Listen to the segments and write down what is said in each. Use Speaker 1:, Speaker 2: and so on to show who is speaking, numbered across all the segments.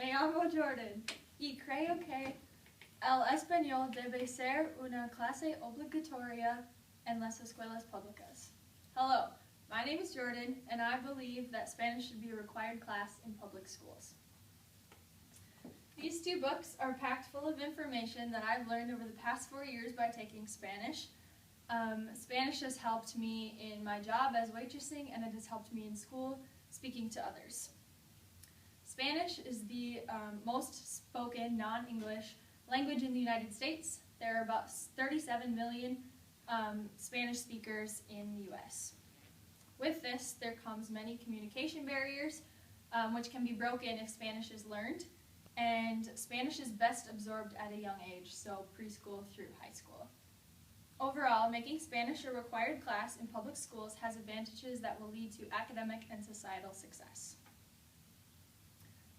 Speaker 1: Me llamo Jordan y creo que el español debe ser una clase obligatoria en las escuelas públicas. Hello, my name is Jordan, and I believe that Spanish should be a required class in public schools. These two books are packed full of information that I've learned over the past 4 years by taking Spanish. Spanish has helped me in my job as waitressing, and it has helped me in school speaking to others. Spanish is the most spoken non-English language in the United States. There are about 37 million Spanish speakers in the U.S. With this, there comes many communication barriers, which can be broken if Spanish is learned, and Spanish is best absorbed at a young age, so preschool through high school. Overall, making Spanish a required class in public schools has advantages that will lead to academic and societal success.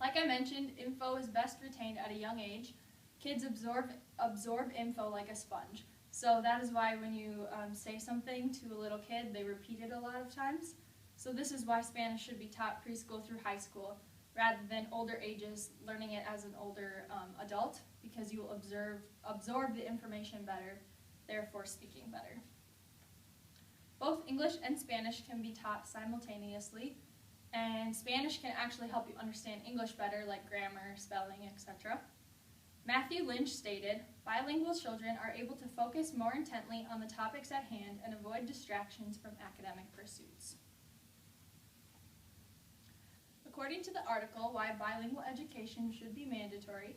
Speaker 1: Like I mentioned, info is best retained at a young age. Kids absorb info like a sponge. So that is why when you say something to a little kid, they repeat it a lot of times. So this is why Spanish should be taught preschool through high school, rather than older ages learning it as an older adult, because you will absorb the information better, therefore speaking better. Both English and Spanish can be taught simultaneously, and Spanish can actually help you understand English better, like grammar, spelling, etc. Matthew Lynch stated, "Bilingual children are able to focus more intently on the topics at hand and avoid distractions from academic pursuits." According to the article, Why Bilingual Education Should Be Mandatory,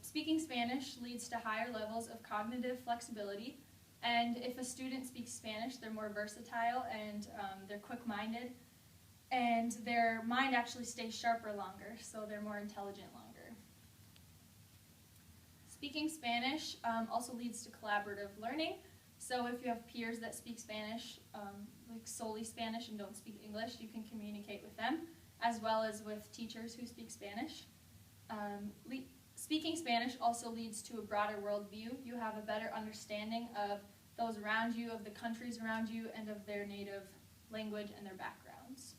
Speaker 1: speaking Spanish leads to higher levels of cognitive flexibility, and if a student speaks Spanish, they're more versatile and they're quick-minded, and their mind actually stays sharper longer, so they're more intelligent longer. Speaking Spanish also leads to collaborative learning, so if you have peers that speak Spanish, like solely Spanish and don't speak English, you can communicate with them, as well as with teachers who speak Spanish. Speaking Spanish also leads to a broader worldview. You have a better understanding of those around you, of the countries around you, and of their native language and their backgrounds.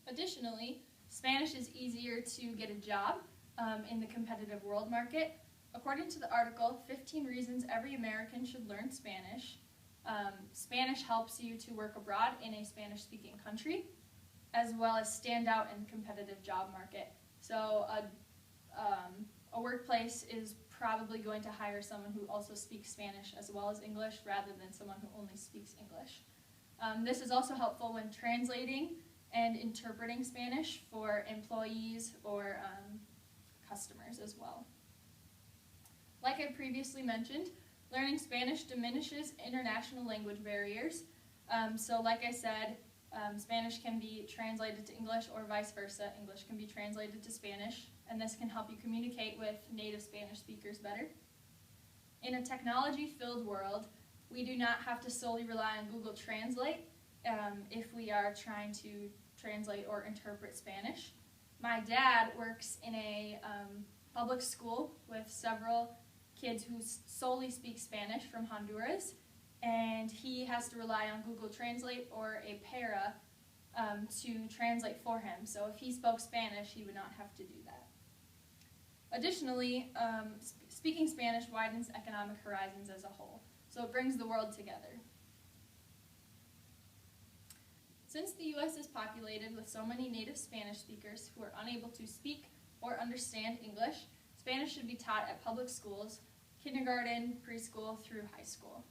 Speaker 1: Additionally, Spanish is easier to get a job in the competitive world market. According to the article, 15 Reasons Every American Should Learn Spanish, Spanish helps you to work abroad in a Spanish-speaking country, as well as stand out in the competitive job market. So a workplace is probably going to hire someone who also speaks Spanish as well as English, rather than someone who only speaks English. This is also helpful when translating and interpreting Spanish for employees or customers as well. Like I previously mentioned, learning Spanish diminishes international language barriers. So like I said, Spanish can be translated to English or vice versa. English can be translated to Spanish, and this can help you communicate with native Spanish speakers better. In a technology-filled world, we do not have to solely rely on Google Translate if we are trying to translate or interpret Spanish. My dad works in a public school with several kids who solely speak Spanish from Honduras, and he has to rely on Google Translate or a para to translate for him. So if he spoke Spanish, he would not have to do that. Additionally, speaking Spanish widens economic horizons as a whole, so it brings the world together. Since the U.S. is populated with so many native Spanish speakers who are unable to speak or understand English, Spanish should be taught at public schools, kindergarten, preschool, through high school.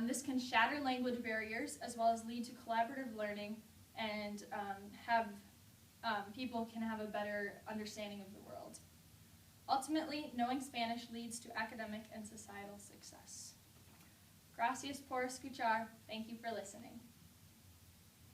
Speaker 1: This can shatter language barriers as well as lead to collaborative learning, and people can have a better understanding of the world. Ultimately, knowing Spanish leads to academic and societal success. Gracias por escuchar. Thank you for listening.